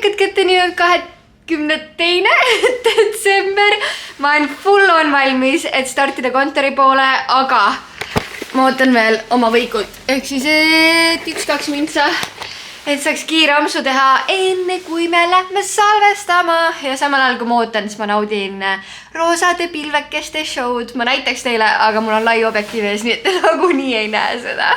lükkad kätte nii 22. detsember. Ma olen full on valmis, et startida kontori poole, aga ma ootan veel oma võikult. Ehk siis, et 1-2 mintsa, et saaks kiire ampsu teha enne, kui me lähme salvestama. Ja samal ajal, kui ma ootan, siis ma naudin roosade pilvekeste show'd. Ma näitaks teile, aga mul on lai objektiiv ees, nii et nagu nii ei näe seda.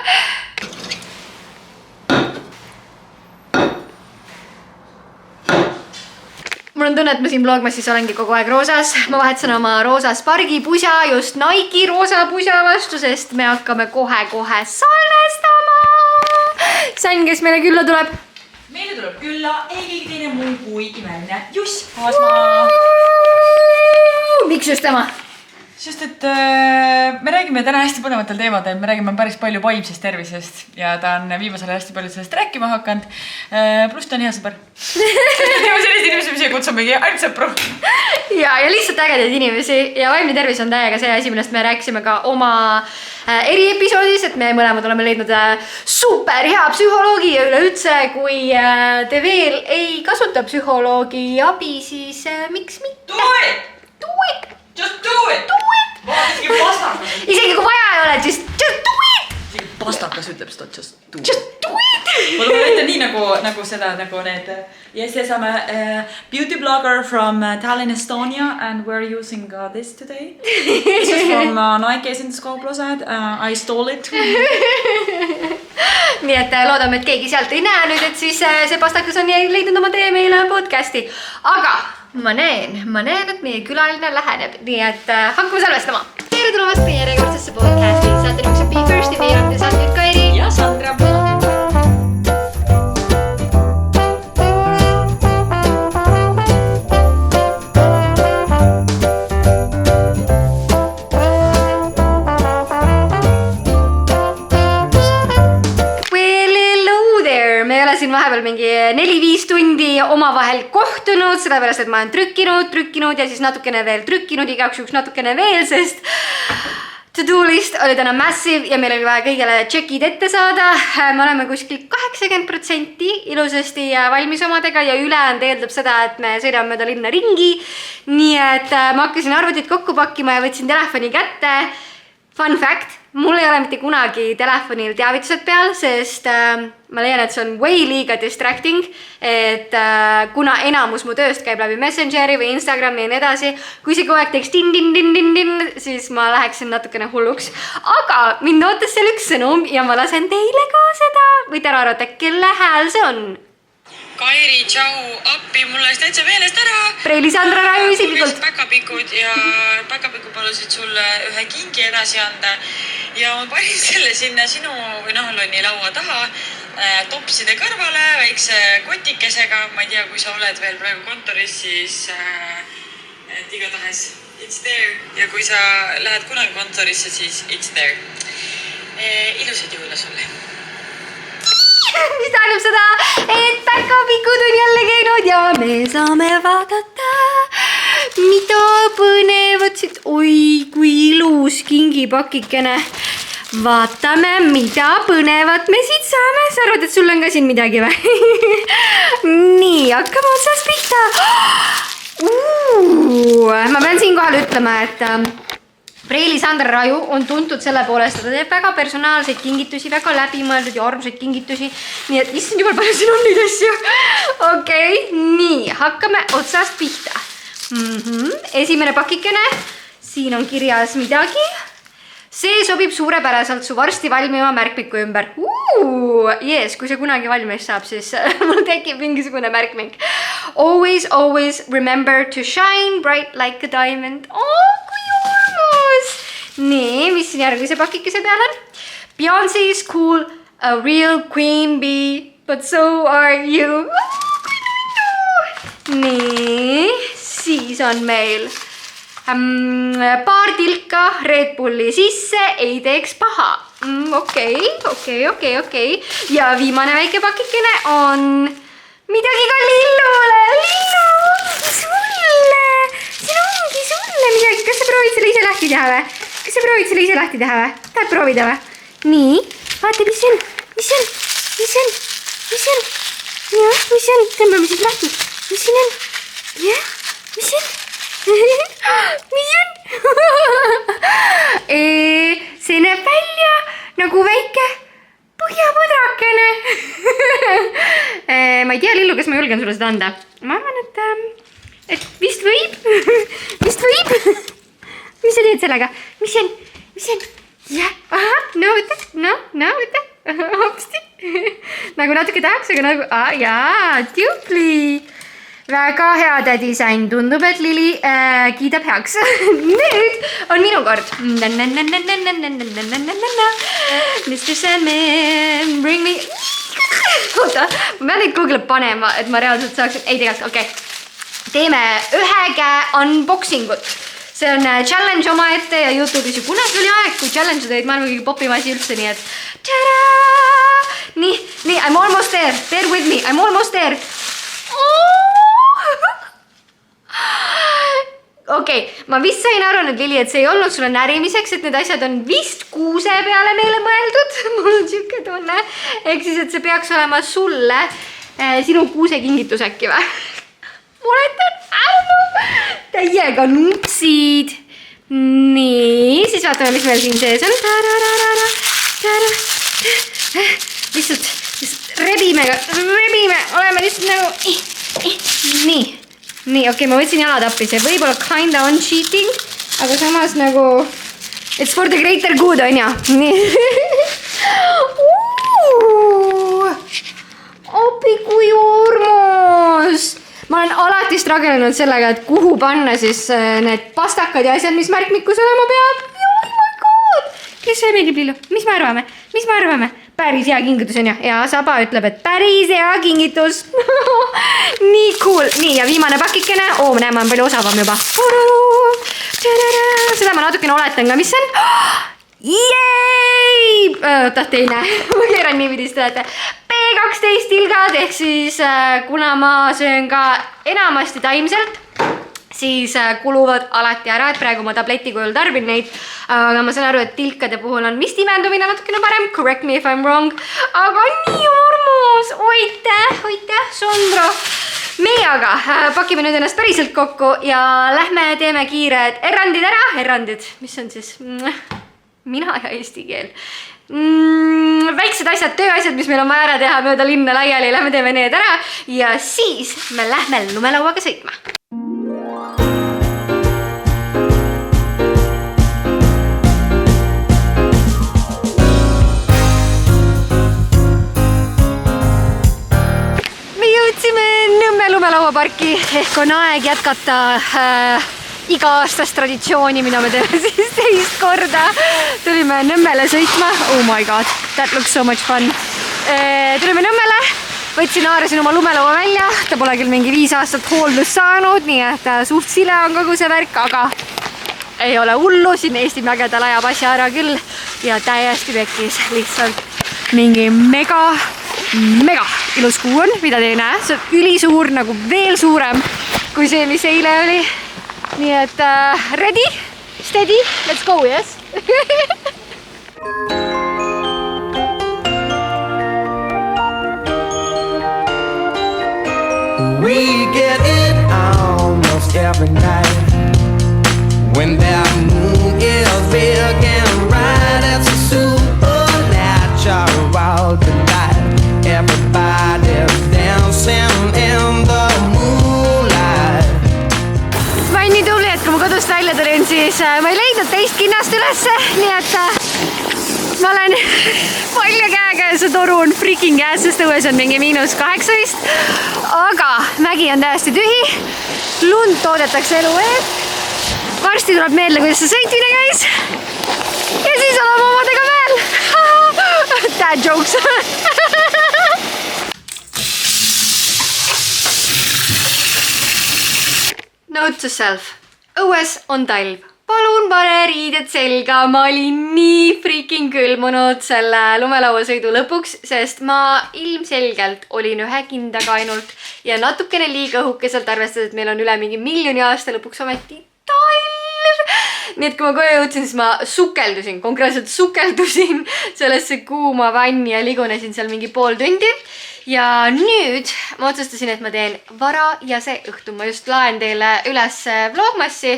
Mul on tunne, et ma siin Vlogmasis olengi kogu aeg roosas. Ma vahetsen oma roosa Spargi pusa just Nike roosa pusa vastu, sest me hakkame kohe-kohe salvestama. Sain, kes meile külla tuleb? Meile tuleb külla ei keegi teine muu kui imeline Juss Haasmaa. Miks just tema? Sest, et me räägime täna hästi põnevatel teemadel. Me räägime päris palju vaimsest tervisest ja ta on viimasel hästi palju sellest rääkima hakanud. Plus ta on hea sõber. Sest, et teeme sellist inimesi, mis kutsumegi ainult sõpru. Ja lihtsalt ägedaid inimesi ja vaimne tervis on täiega see asi, millest me rääkisime ka oma eriepisoodis, et me mõlemad oleme leidnud super hea psühholoogi ja üleüldse, kui te veel ei kasuta psühholoogi abi, siis miks mitte? Do it! Do it! Just do it! Do it! Isegi pastakas. Isegi kui vaja ei ole, just do it! Isegi pastakas ütleb seda just do it. Just do it! Ma tulen ette nii nagu seda, nagu need. Yes, I'm a beauty blogger from Tallinn, Estonia, and we're using this today. This is from Nike Esinduskaupluses ad. I stole it. Nii et loodame, et keegi sealt ei näe nüüd, et siis see pastakas on leidnud oma tee meile podcasti. Aga ma näen, et meie külaline läheneb, nii et hakkame salvestama. Tere tulemast meie järjekordsesse podcasti. Saate niisuguse Be Firsti, meie on saateid Kairi ja Sandra. Siin vahepeal mingi 4-5 tundi omavahel kohtunud, sellepärast, et ma olen trükkinud ja siis natukene veel trükkinud, igaks juhuks natukene veel, sest to-do list oli täna massive ja meil oli vaja kõigele checkid ette saada. Me oleme kuskil 80% ilusasti valmis omadega ja ülejäänud eeldab seda, et me sõidame mööda linna ringi. Nii et ma hakkasin arvutit kokku pakkima ja võtsin telefoni kätte. Fun fact, mul ei ole mitte kunagi telefonil teavitused peal, sest ma leian, et see on way liiga distracting, et kuna enamus mu tööst käib läbi Messengeri või Instagrami ja nii edasi, kui see kogu aeg teeks din, siis ma läheksin natukene hulluks. Aga mind ootas seal üks sõnum ja ma lasen teile ka seda. Võite ära arvata, kelle hääl see on. Kairi, tšau, appi, mul läks täitsa meelest ära. Preili Sandra Raju isiklikult. Päkapikud ja päkapikud palusid sulle ühe kingi edasi anda. Ja ma panin selle sinna sinu või lonni laua taha topside kõrvale väikse kotikesega. Ma ei tea, kui sa oled veel praegu kontoris, siis igatahes it's there. Ja kui sa lähed kunagi kontorisse, siis it's there. Ilusad jõule sulle. Mis tähendab seda, et päkapikud on jälle käinud ja me saame vaadata, mida põnevat siit. Oi, kui ilus kingipakikene. Vaatame, mida põnevat me siit saame. Sa arvad, et sul on ka siin midagi või? Nii, hakkame otsast pihta. Ma pean siin kohal ütlema, et Preili Sandra Raju on tuntud selle poolest, et ta teeb väga personaalseid kingitusi, väga läbimõeldud ja armsaid kingitusi. Nii et issand jumal palju siin on neid asju. Okei, nii, hakkame otsast pihta. Esimene pakikene, siin on kirjas midagi. See sobib suurepäraselt su varsti valmiva märkmiku ümber. Yes, kui see kunagi valmis saab, siis mul tekib mingisugune märkmik. Always remember to shine bright like a diamond. Kui armas! Nii, mis siin järgmise pakikese peal on? Beyoncé is cool, a real queen bee, but so are you. Nii, siis on meil paar tilka Red Bulli sisse, ei teeks paha. Okei. Ja viimane väike pakikene on midagi ka Lillule. Lillu, sulle. Siin ongi sulle midagi. Kas sa proovid selle ise lahti teha või? Tahad proovida või? Nii, vaata, mis see on? jah, mis see on? Tõmbame siis lahti. Mis siin on? Jah, mis see on? Mis see on? See näeb välja nagu väike põhjapõdrakene. Ma ei tea, Lillu, kas ma julgen sulle seda anda. Ma arvan, et vist võib. Vist võib. Mis sa teed sellega? Mis see on? Mis see on? Jah, aha, no võta. No võta. Hopsti. Nagu natuke tahaks, aga nagu, jaa, tubli. Väga hea disain. Tundub, et Lili kiidab heaks. Nüüd on minu kord. Mr. Sandman, bring me. Oota, ma pean neid Google panema, et ma reaalselt saaksin. Ei, tegelikult, okei. Teeme ühe käe unboxingut. See on challenge oma ette ja YouTube'is ju kunagi oli aeg, kui challenge olid maailma kõige popim asi üldse, nii et tadaa! Nii, I'm almost there. Bear with me, I'm almost there. Okei, ma vist sain aru nüüd, Lili, et see ei olnud sulle närimiseks, et need asjad on vist kuuse peale meile mõeldud. Mul on siuke tunne. Ehk siis, et see peaks olema sulle sinu kuusekingitus äkki või? Muletan arvu. Täiega nupsid. Nii, siis vaatame, mis meil siin sees on. Lihtsalt rebime, oleme lihtsalt nagu... Nii, okei, ma võtsin jalad appi, see võib-olla kinda on cheating, aga samas nagu it's for the greater good, on ja? Nii. Appi kui urmus! Ma olen alati stragelenud sellega, et kuhu panna siis need pastakad ja asjad, mis märkmikus olema peab. Oh my god! Kes see meeldib, Lillu? Mis me arvame? Päris hea kingitus on ja? Ja Saba ütleb, et päris hea kingitus. Nii cool. Nii, ja viimane pakikene. Näe, ma olen palju osavam juba. Seda ma natukene oletan ka, mis see on? Jeei! Teine. Ma keeran niipidi, seda teate. B12 tilgad, ehk siis kuna ma söön ka enamasti taimselt, siis kuluvad alati ära, et praegu ma tableti kujul tarbin neid, aga ma saan aru, et tilkade puhul on vist imendumine natukene parem, correct me if I'm wrong, aga nii armus, oitäh, Sondro. Meie aga pakime nüüd ennast päriselt kokku ja lähme teeme kiired errandid, mis on siis mina ja eesti keel. Väiksed asjad, tööasjad, mis meil on vaja ära teha mööda linna laiali, lähme teeme need ära ja siis me lähme lumelauaga sõitma. Nõmme lumelauaparki ehk on aeg jätkata iga-aastast traditsiooni, mida me teeme siis teist korda. Tulime Nõmmele sõitma. Oh my god, that looks so much fun. Tulime Nõmmele, haarasin oma lumelaua välja. Ta pole küll mingi 5 aastat hooldust saanud, nii et suht sile on kogu see värk, aga ei ole hullu. Siin Eesti mägedal ajab asja ära küll ja täiesti pekkis lihtsalt mingi mega ilus kuu on, mida te ei näe. See on ülisuur, nagu veel suurem kui see, mis eile oli. Nii et ready, steady, let's go, yes? We get it almost every night when that moon is big and bright. It's a supernatural delight. Everybody's dancing in the moonlight. Ma olen nii tubli, et kui ma kodust välja tulin, siis ma ei leidnud teist kinnast ülesse, nii et ma olen palju käega ja see toru on freaking käes, sest õues on mingi -18. Aga mägi on täiesti tühi, lund toodetakse elu eed. Varsti tuleb meelde, kuidas see sõitmine käis. Ja siis oleme omadega veel. Dad jokes. Note to self. Õues on talv. Palun pane riided selga. Ma olin nii freaking külmunud selle lumelauasõidu lõpuks, sest ma ilmselgelt olin ühe kindaga ainult ja natukene liiga õhukeselt arvestades, et meil on üle mingi 1 miljoni aasta lõpuks ometi talv. nii et kui ma koju jõudsin, siis ma konkreetselt sukeldusin sellesse kuuma vanni ja ligunesin seal mingi pool tundi. Ja nüüd ma otsustasin, et ma teen varajase õhtu. Ma just laen teile üles vlogmassi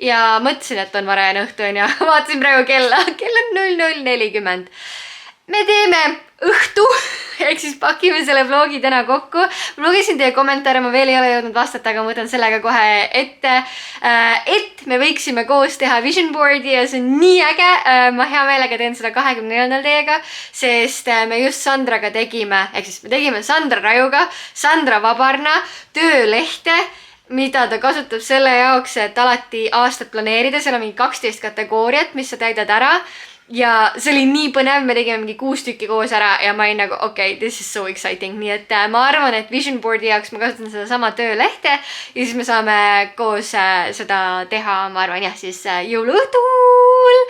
ja mõtlesin, et on varajane õhtu ja vaatasin praegu kella. Kell on 00:40. Me teeme õhtu, ehk siis pakime selle vlogi täna kokku. Ma lugesin teie kommentaare, ma veel ei ole jõudnud vastata, aga ma võtan sellega kohe ette. Et me võiksime koos teha vision boardi ja see on nii äge. Ma hea meelega teen seda 24. teiega, sest me just Sandraga tegime, ehk siis me tegime Sandra Rajuga, Sandra Vabarna töölehte, mida ta kasutab selle jaoks, et alati aastat planeerida. Seal on mingi 12 kategooriat, mis sa täidad ära. Ja see oli nii põnev, me tegime mingi 6 tükki koos ära ja ma olin nagu okay, this is so exciting. Nii et ma arvan, et vision boardi jaoks ma kasutan seda sama töölehte ja siis me saame koos seda teha, ma arvan jah, siis jõuluõhtul.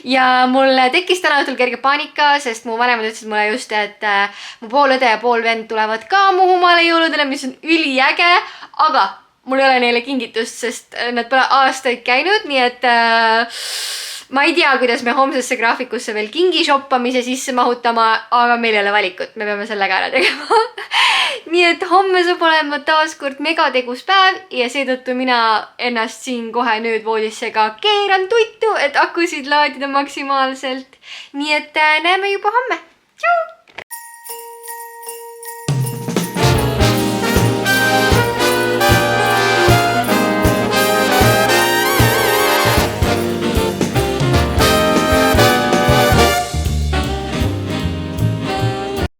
Ja mul tekkis täna õhtul kerge paanika, sest mu vanemad ütlesid mulle just, et mu poolõde ja poolvend tulevad ka Muhumaale jõuludele, mis on üliäge, aga mul ei ole neile kingitust, sest nad pole aastaid käinud, nii et ma ei tea, kuidas me homsesse graafikusse veel kingi shoppamise sisse mahutama, aga meil ei ole valikut, me peame sellega ära tegema. Nii et homme saab olema taas kord megategus päev ja seetõttu mina ennast siin kohe nüüd voodisse ka keeran tuitu, et akusid laadida maksimaalselt. Nii et näeme juba homme. Tšau!